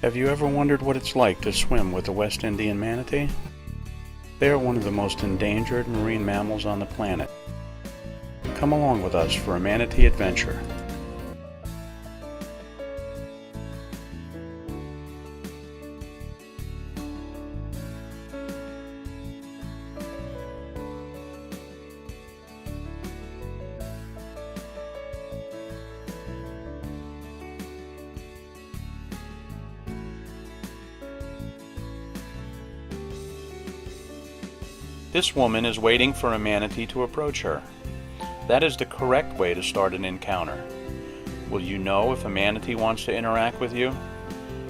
Have you ever wondered what it's like to swim with the West Indian Manatee? They are one of the most endangered marine mammals on the planet. Come along with us for a manatee adventure. This woman is waiting for a manatee to approach her. That is the correct way to start an encounter. Will you know if a manatee wants to interact with you?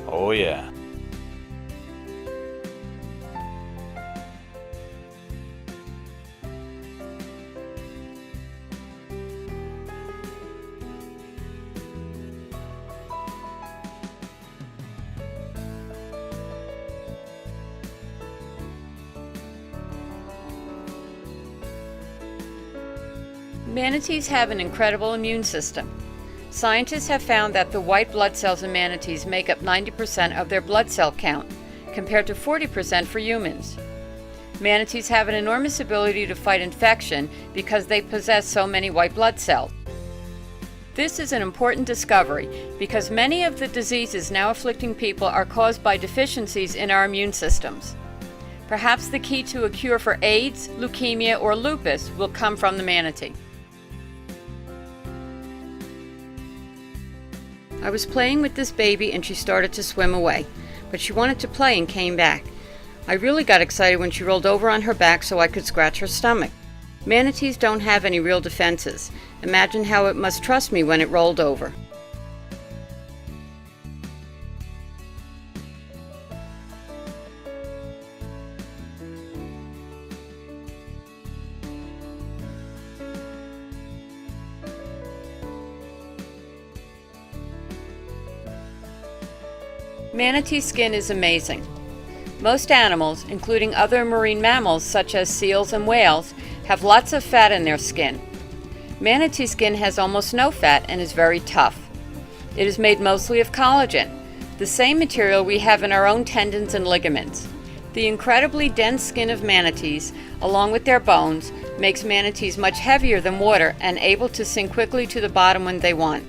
Oh yeah. Manatees have an incredible immune system. Scientists have found that the white blood cells in manatees make up 90% of their blood cell count, compared to 40% for humans. Manatees have an enormous ability to fight infection because they possess so many white blood cells. This is an important discovery because many of the diseases now afflicting people are caused by deficiencies in our immune systems. Perhaps the key to a cure for AIDS, leukemia, or lupus will come from the manatee. I was playing with this baby and she started to swim away, but she wanted to play and came back. I really got excited when she rolled over on her back so I could scratch her stomach. Manatees don't have any real defenses. Imagine how it must trust me when it rolled over. Manatee skin is amazing. Most animals, including other marine mammals such as seals and whales, have lots of fat in their skin. Manatee skin has almost no fat and is very tough. It is made mostly of collagen, the same material we have in our own tendons and ligaments. The incredibly dense skin of manatees, along with their bones, makes manatees much heavier than water and able to sink quickly to the bottom when they want.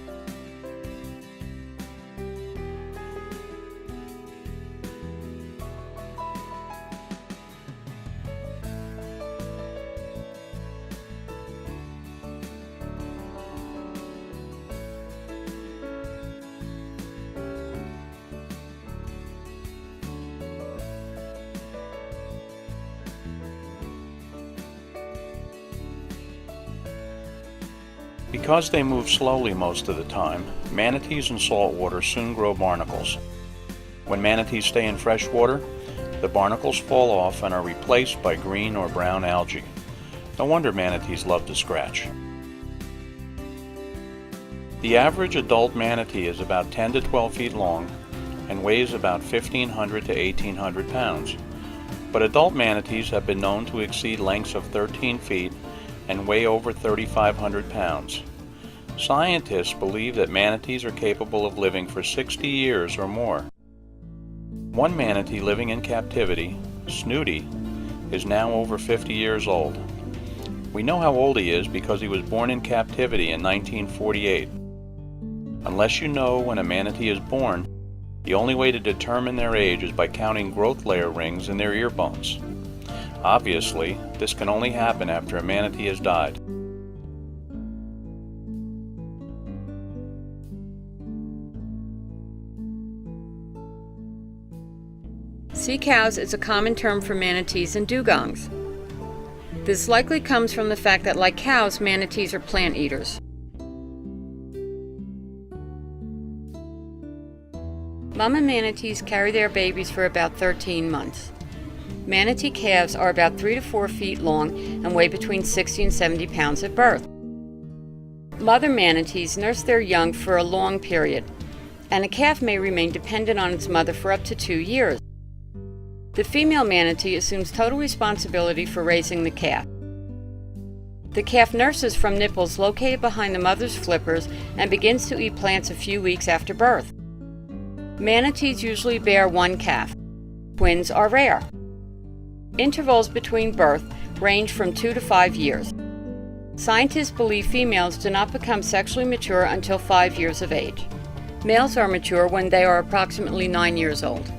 Because they move slowly most of the time, manatees in salt water soon grow barnacles. When manatees stay in fresh water, the barnacles fall off and are replaced by green or brown algae. No wonder manatees love to scratch. The average adult manatee is about 10 to 12 feet long and weighs about 1,500 to 1,800 pounds. But adult manatees have been known to exceed lengths of 13 feet and weigh over 3,500 pounds. Scientists believe that manatees are capable of living for 60 years or more. One manatee living in captivity, Snooty, is now over 50 years old. We know how old he is because he was born in captivity in 1948. Unless you know when a manatee is born, the only way to determine their age is by counting growth layer rings in their ear bones. Obviously, this can only happen after a manatee has died. Sea cows is a common term for manatees and dugongs. This likely comes from the fact that, like cows, manatees are plant eaters. Mama manatees carry their babies for about 13 months. Manatee calves are about 3 to 4 feet long and weigh between 60 and 70 pounds at birth. Mother manatees nurse their young for a long period, and a calf may remain dependent on its mother for up to 2 years. The female manatee assumes total responsibility for raising the calf. The calf nurses from nipples located behind the mother's flippers and begins to eat plants a few weeks after birth. Manatees usually bear one calf. Twins are rare. Intervals between birth range from 2 to 5 years. Scientists believe females do not become sexually mature until 5 years of age. Males are mature when they are approximately 9 years old.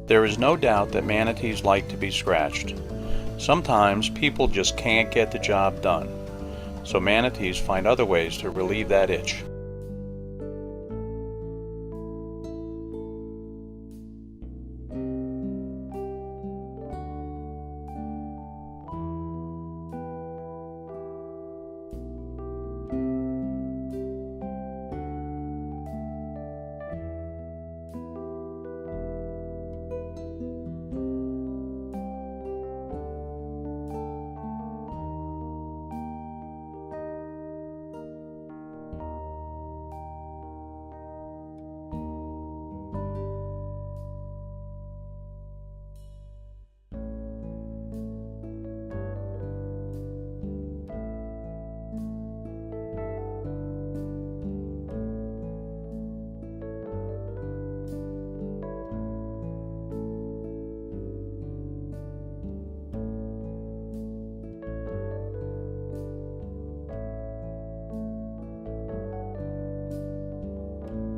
There is no doubt that manatees like to be scratched. Sometimes people just can't get the job done, so manatees find other ways to relieve that itch.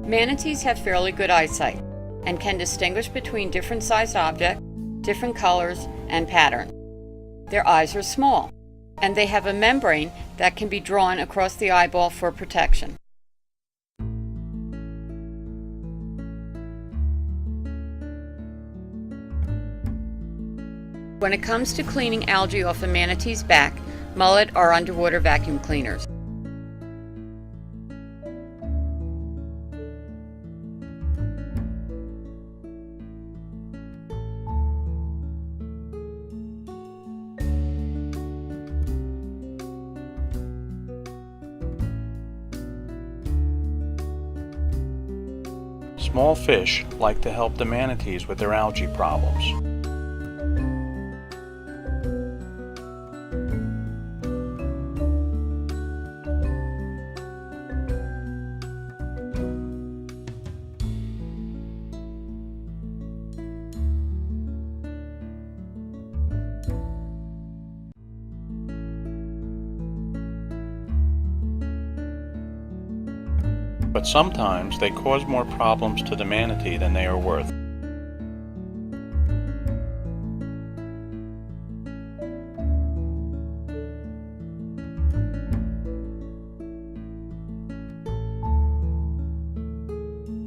Manatees have fairly good eyesight and can distinguish between different sized objects, different colors, and patterns. Their eyes are small, and they have a membrane that can be drawn across the eyeball for protection. When it comes to cleaning algae off a manatee's back, mullet or underwater vacuum cleaners. Small fish like to help the manatees with their algae problems. But sometimes they cause more problems to the manatee than they are worth.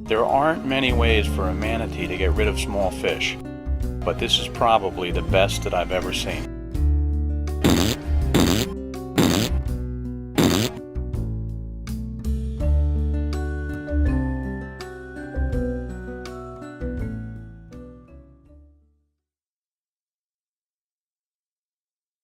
There aren't many ways for a manatee to get rid of small fish, but this is probably the best that I've ever seen.